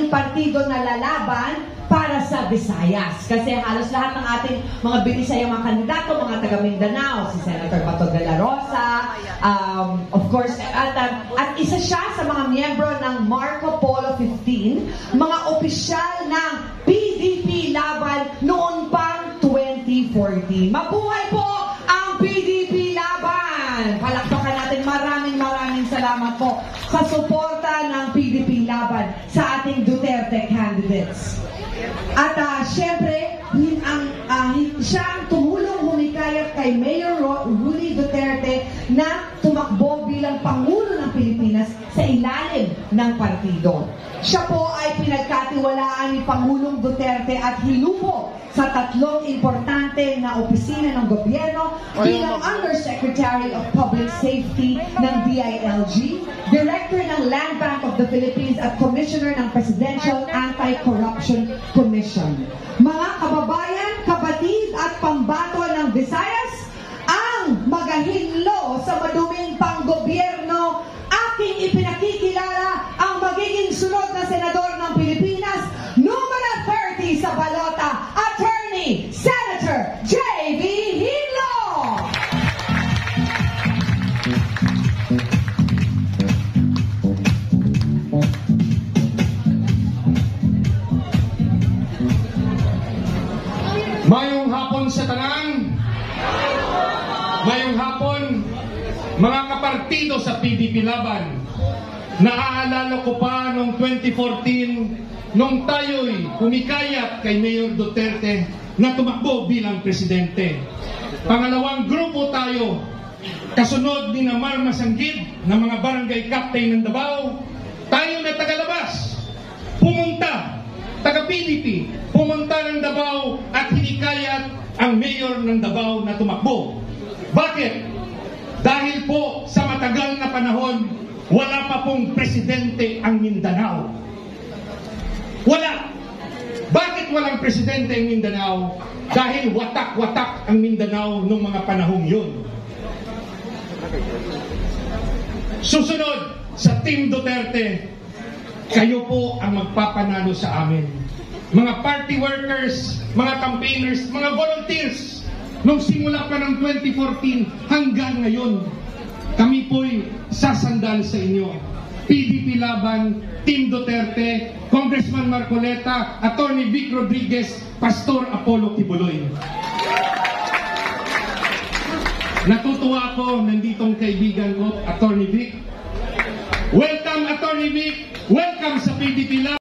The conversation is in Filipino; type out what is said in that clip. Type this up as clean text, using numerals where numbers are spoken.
ating partido na lalaban para sa Visayas. Kasi halos lahat ng ating mga Binisaya, mga kandidato, mga taga Mindanao, si Senator Bato de la Rosa, of course, at isa siya sa mga miyembro ng Marco Polo 15, mga opisyal ng PDP Laban noon pang 2014. Mabuhay po ang PDP Laban! Palakpakan natin. Maraming salamat po sa suporta ng PDP Laban sa ating Duterte candidates. At syempre, siya ang tumulong humikayat kay Mayor Rudy Duterte na tumakbo bilang Pangulo ng Pilipinas sa ilalim ng partido. Siya po ay pinagkatiwalaan ni Pangulong Duterte at hinupo sa 3 importante na opisina ng gobyerno bilang Undersecretary of Public Safety ng DILG, Director ng Land Bank of the Philippines at Commissioner ng Presidential Anti-Corruption Commission. Mga kababayan, kapatid at pambato ng Visayas, ang magahinlo sa maduming panggobyerno, aking ipinakikilala ang magiging sunod na senador ng Pilipinas, numero 30 sa balota, Attorney Senator J.B. Hinlo! Mayong hapon sa tanan. Mayong hapon, mga kapartido sa PDP Laban. Naaalala ko pa noong 2014, nung tayo'y humikayat kay Mayor Duterte na tumakbo bilang presidente. Pangalawang grupo tayo, kasunod ni Namar Masanggid na mga barangay captain ng Davao, tayo na tagalabas, pumunta, taga-PDP, pumunta ng Davao at hinikayat ang mayor ng Davao na tumakbo. Bakit? Dahil po sa matagal na panahon, wala pa pong presidente ang Mindanao. Wala. Bakit walang presidente ang Mindanao? Dahil watak-watak ang Mindanao noong mga panahong yun. Susunod sa Team Duterte, kayo po ang magpapanalo sa amin. Mga party workers, mga campaigners, mga volunteers, nung simula pa ng 2014 hanggang ngayon, kami po'y sasandal sa inyo. PDP Laban, Team Duterte, Congressman Marcoleta, Attorney Vic Rodriguez, Pastor Apollo Kibuloy. Natutuwa ako, nanditong kaibigan ko, Attorney Vic. Welcome, Attorney Vic. Welcome sa PDP Laban.